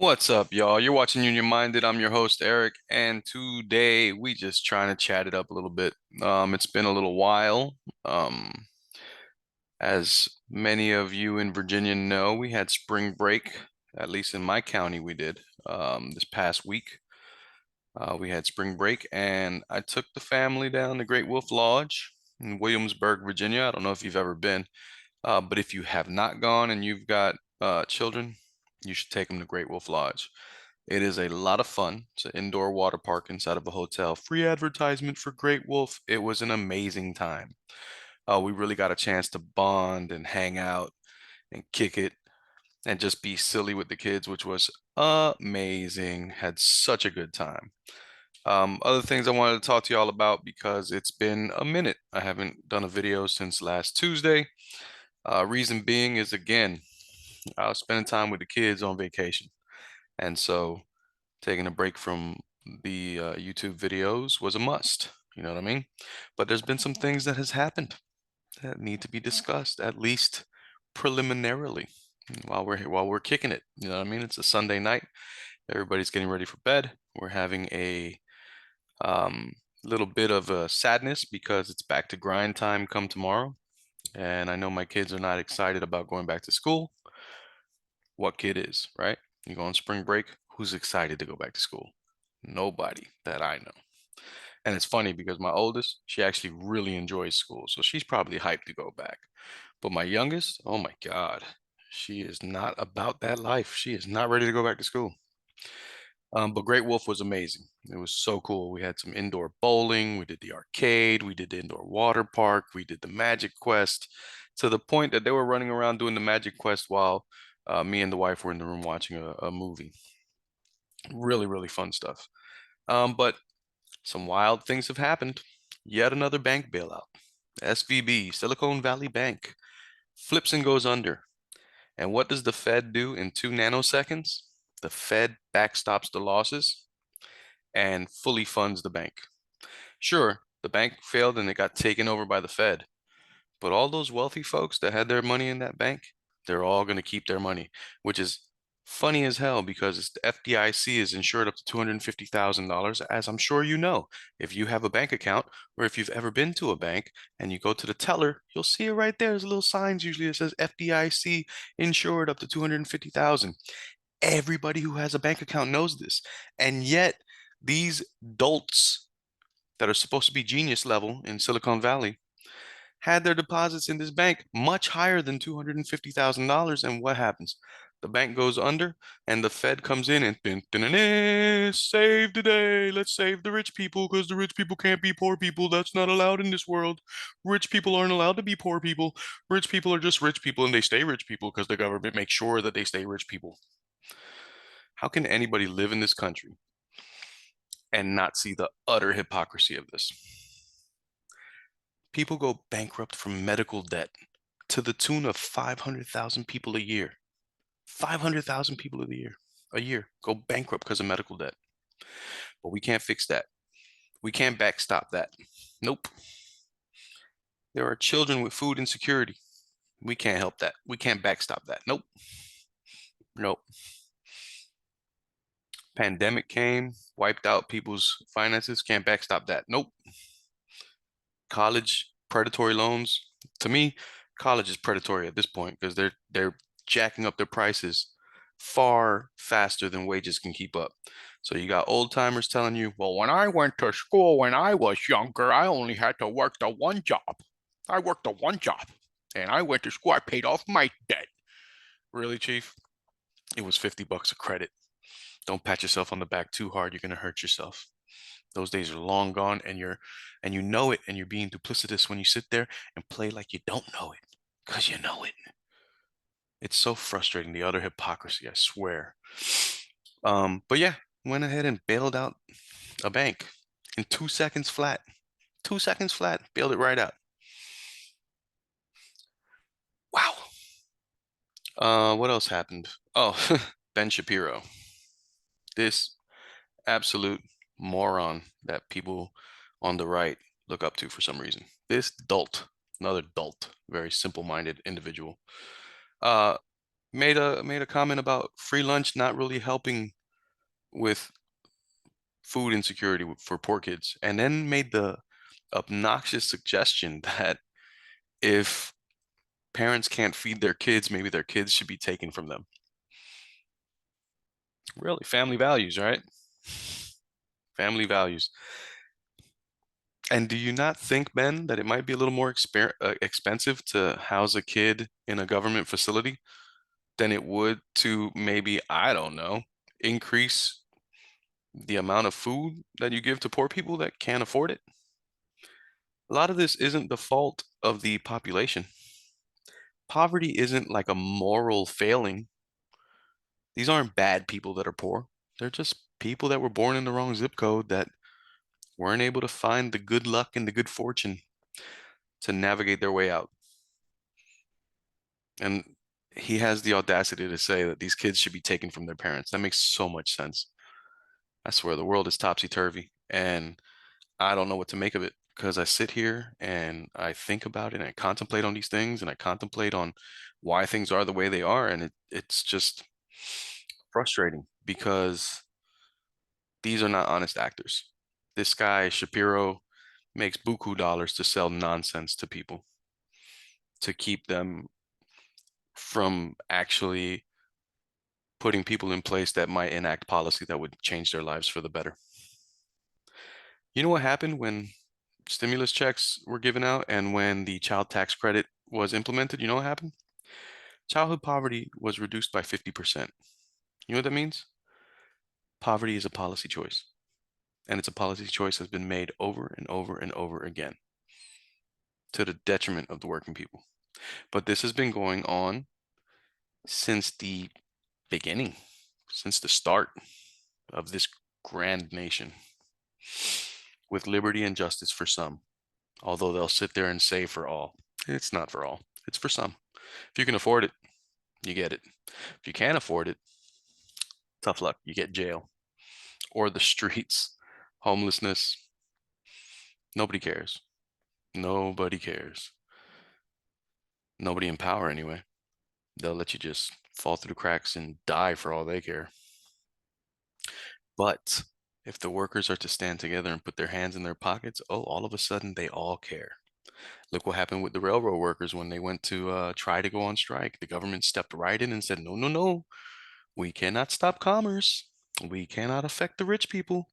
What's up, y'all? You're watching Union Minded. I'm your host, Eric, and today we just trying to chat it up a little bit. It's been a little while. Um, as many of you in Virginia know, we had spring break, at least in my county, we did this past week. We had spring break, and I took the family down to Great Wolf Lodge in Williamsburg, Virginia. I don't know if you've ever been, but if you have not gone and you've got children, you should take them to Great Wolf Lodge. It is a lot of fun. It's an indoor water park inside of a hotel. Free advertisement for Great Wolf. It was an amazing time. We really got a chance to bond and hang out and kick it and just be silly with the kids, which was amazing. Had such a good time. Other things I wanted to talk to y'all about because it's been a minute. I haven't done a video since last Tuesday. Reason being is again, I was spending time with the kids on vacation. And so taking a break from the YouTube videos was a must. You know what I mean? But there's been some things that has happened that need to be discussed, at least preliminarily, while we're kicking it. You know what I mean? It's a Sunday night. Everybody's getting ready for bed. We're having a um, little bit of a sadness because it's back to grind time come tomorrow. And I know my kids are not excited about going back to school. What kid is, right? You go on spring break, who's excited to go back to school? Nobody that I know. And it's funny because my oldest, she actually really enjoys school. So she's probably hyped to go back. But my youngest, oh my God, she is not about that life. She is not ready to go back to school. But Great Wolf was amazing. It was so cool. We had some indoor bowling, we did the arcade, we did the indoor water park, we did the Magic Quest, to the point that they were running around doing the Magic Quest while me and the wife were in the room watching a movie. Really, really fun stuff. But some wild things have happened. Yet another bank bailout. SVB, Silicon Valley Bank, flips and goes under. And what does the Fed do in 2 nanoseconds? The Fed backstops the losses and fully funds the bank. Sure, the bank failed and it got taken over by the Fed, but all those wealthy folks that had their money in that bank, they're all going to keep their money, which is funny as hell because it's the FDIC is insured up to $250,000, as I'm sure you know. If you have a bank account or if you've ever been to a bank and you go to the teller, you'll see it right there. There's little signs usually that says FDIC insured up to 250,000. Everybody who has a bank account knows this. And yet these dolts that are supposed to be genius level in Silicon Valley had their deposits in this bank much higher than $250,000. And what happens? The bank goes under and the Fed comes in and save the day. Let's save the rich people because the rich people can't be poor people. That's not allowed in this world. Rich people aren't allowed to be poor people. Rich people are just rich people and they stay rich people because the government makes sure that they stay rich people. How can anybody live in this country and not see the utter hypocrisy of this? People go bankrupt from medical debt to the tune of 500,000 people a year. 500,000 people a year go bankrupt because of medical debt. But we can't fix that. We can't backstop that. Nope. There are children with food insecurity. We can't help that. We can't backstop that. Nope. Nope. Pandemic came, wiped out people's finances. Can't backstop that. Nope. College predatory loans. To me, college is predatory at this point because they're jacking up their prices far faster than wages can keep up. So you got old timers telling you, well, when I went to school when I was younger, I only had to work the one job. I worked the one job and I went to school. I paid off my debt. Really, Chief? It was $50 a credit. Don't pat yourself on the back too hard. You're going to hurt yourself. Those days are long gone and you know it and you're being duplicitous when you sit there and play like you don't know it because you know it. It's so frustrating, the utter hypocrisy, I swear. But yeah, went ahead and bailed out a bank in 2 seconds flat. 2 seconds flat, bailed it right out. Wow. What else happened? Oh, Ben Shapiro. This absolute moron that people on the right look up to for some reason. This dolt, another dolt, very simple-minded individual. Uh, made a comment about free lunch not really helping with food insecurity for poor kids, and then made the obnoxious suggestion that if parents can't feed their kids, maybe their kids should be taken from them. Really, family values, right? Family values. And do you not think, Ben, that it might be a little more expensive to house a kid in a government facility than it would to maybe, I don't know, increase the amount of food that you give to poor people that can't afford it? A lot of this isn't the fault of the population. Poverty isn't like a moral failing. These aren't bad people that are poor. They're just people that were born in the wrong zip code that weren't able to find the good luck and the good fortune to navigate their way out. And he has the audacity to say that these kids should be taken from their parents. That makes so much sense. I swear the world is topsy-turvy, and I don't know what to make of it because I sit here and I think about it and I contemplate on these things and I contemplate on why things are the way they are, and it's just frustrating because these are not honest actors. This guy, Shapiro, makes buku dollars to sell nonsense to people to keep them from actually putting people in place that might enact policy that would change their lives for the better. You know what happened when stimulus checks were given out and when the child tax credit was implemented? You know what happened? Childhood poverty was reduced by 50%. You know what that means? Poverty is a policy choice, and it's a policy choice that's been made over and over and over again to the detriment of the working people. But this has been going on since the beginning, since the start of this grand nation, with liberty and justice for some, although they'll sit there and say for all. It's not for all, it's for some. If you can afford it, you get it. If you can't afford it, tough luck, you get jail or the streets, homelessness. Nobody cares. Nobody cares. Nobody in power, anyway. They'll let you just fall through the cracks and die for all they care. But if the workers are to stand together and put their hands in their pockets, oh, all of a sudden they all care. Look what happened with the railroad workers when they went to try to go on strike. The government stepped right in and said, no, no, no, we cannot stop commerce. We cannot affect the rich people.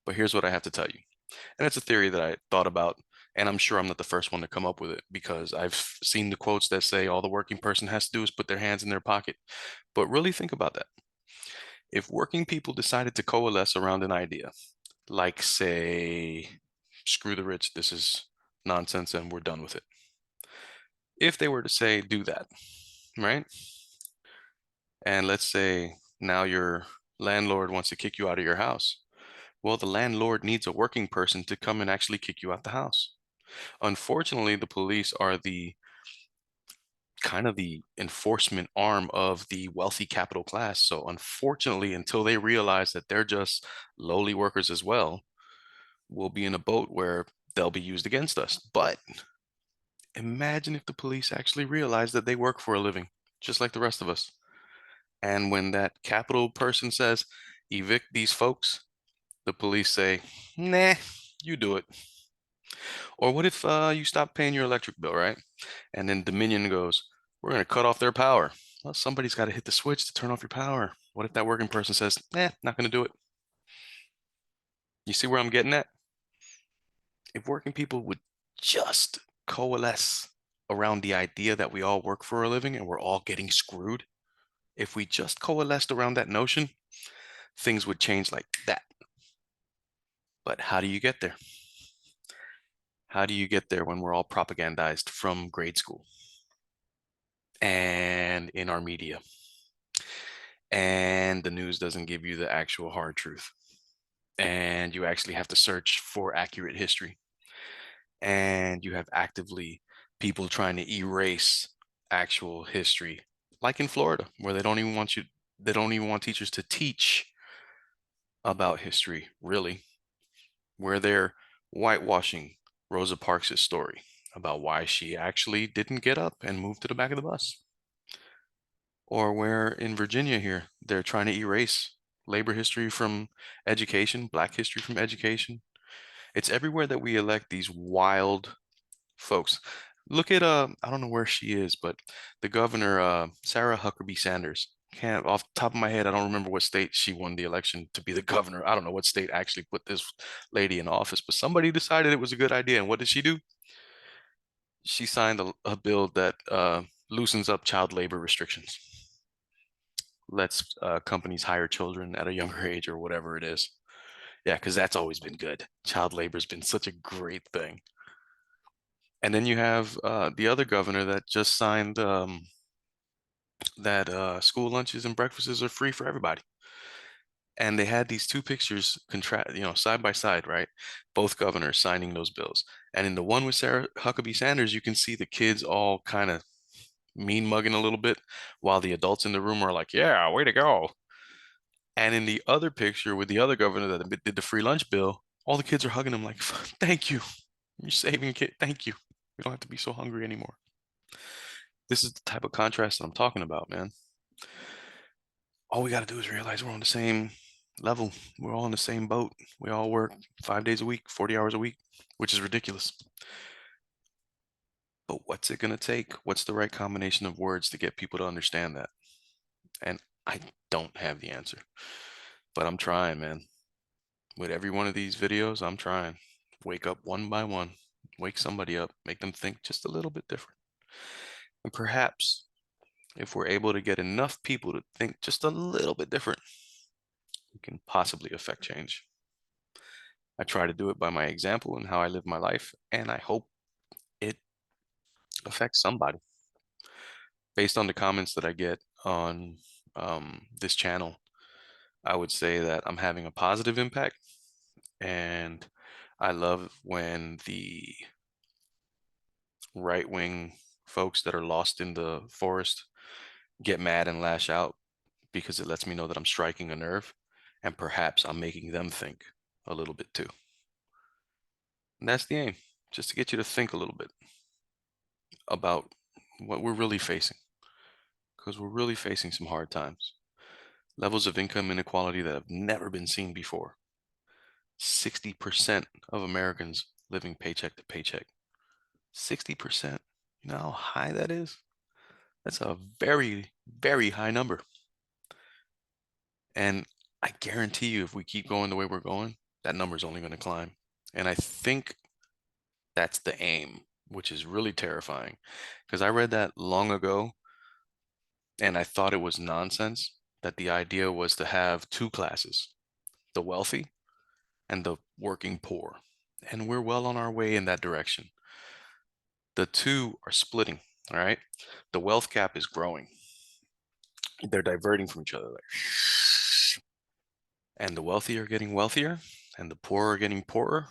But here's what I have to tell you. And it's a theory that I thought about, and I'm sure I'm not the first one to come up with it because I've seen the quotes that say all the working person has to do is put their hands in their pocket. But really think about that. If working people decided to coalesce around an idea, like say, screw the rich, this is nonsense and we're done with it. If they were to say, do that, right? And let's say now your landlord wants to kick you out of your house. Well, the landlord needs a working person to come and actually kick you out the house. Unfortunately, the police are the kind of the enforcement arm of the wealthy capital class. So, unfortunately, until they realize that they're just lowly workers as well, we'll be in a boat where they'll be used against us. But imagine if the police actually realize that they work for a living, just like the rest of us. And when that capital person says, evict these folks, the police say, nah, you do it. Or what if you stop paying your electric bill, right? And then Dominion goes, we're going to cut off their power. Well, somebody's got to hit the switch to turn off your power. What if that working person says, not going to do it? You see where I'm getting at? If working people would just coalesce around the idea that we all work for a living and we're all getting screwed, if we just coalesced around that notion, things would change like that. But how do you get there? How do you get there when we're all propagandized from grade school and in our media? And the news doesn't give you the actual hard truth. And you actually have to search for accurate history. And you have actively people trying to erase actual history, like in Florida, where they don't even want teachers to teach about history, really, where they're whitewashing Rosa Parks' story about why she actually didn't get up and move to the back of the bus. Or where in Virginia here, they're trying to erase labor history from education, black history from education. It's everywhere that we elect these wild folks. Look at I don't know where she is, but the governor, Sarah Huckabee Sanders. Can't off the top of my head, I don't remember what state she won the election to be the governor. I don't know what state actually put this lady in office, but somebody decided it was a good idea. And what did she do? She signed a bill that loosens up child labor restrictions, lets companies hire children at a younger age or whatever it is. Yeah, because that's always been good. Child labor's been such a great thing. And then you have the other governor that just signed that school lunches and breakfasts are free for everybody. And they had these two pictures side by side, right? Both governors signing those bills. And in the one with Sarah Huckabee Sanders, you can see the kids all kind of mean mugging a little bit, while the adults in the room are like, "Yeah, way to go." And in the other picture with the other governor that did the free lunch bill, all the kids are hugging him like, "Thank you, you're saving a kid. Thank you. We don't have to be so hungry anymore." This is the type of contrast that I'm talking about, man. All we got to do is realize we're on the same level. We're all in the same boat. We all work 5 days a week, 40 hours a week, which is ridiculous. But what's it going to take? What's the right combination of words to get people to understand that? And I don't have the answer, but I'm trying, man. With every one of these videos, I'm trying. Wake up one by one, wake somebody up, make them think just a little bit different. And perhaps if we're able to get enough people to think just a little bit different, we can possibly affect change. I try to do it by my example and how I live my life, and I hope it affects somebody. Based on the comments that I get on this channel, I would say that I'm having a positive impact, and I love when the right wing folks that are lost in the forest get mad and lash out because it lets me know that I'm striking a nerve and perhaps I'm making them think a little bit too. And that's the aim, just to get you to think a little bit about what we're really facing, because we're really facing some hard times. Levels of income inequality that have never been seen before. 60% of Americans living paycheck to paycheck. 60%. You know how high that is? That's a very, very high number. And I guarantee you, if we keep going the way we're going, that number is only going to climb. And I think that's the aim, which is really terrifying. Because I read that long ago and I thought it was nonsense that the idea was to have two classes, the wealthy and the working poor. And we're well on our way in that direction. The two are splitting, all right? The wealth gap is growing. They're diverting from each other. Like, and the wealthy are getting wealthier and the poor are getting poorer.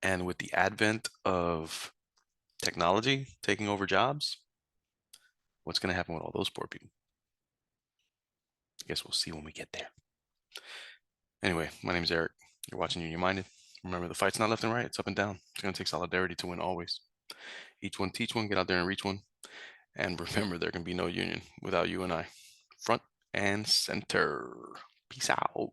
And with the advent of technology taking over jobs, what's going to happen with all those poor people? I guess we'll see when we get there. Anyway, my name is Eric. You're watching Union Minded. Remember, the fight's not left and right, it's up and down. It's going to take solidarity to win always. Each one teach one, get out there and reach one. And remember, there can be no union without you and I. Front and center. Peace out.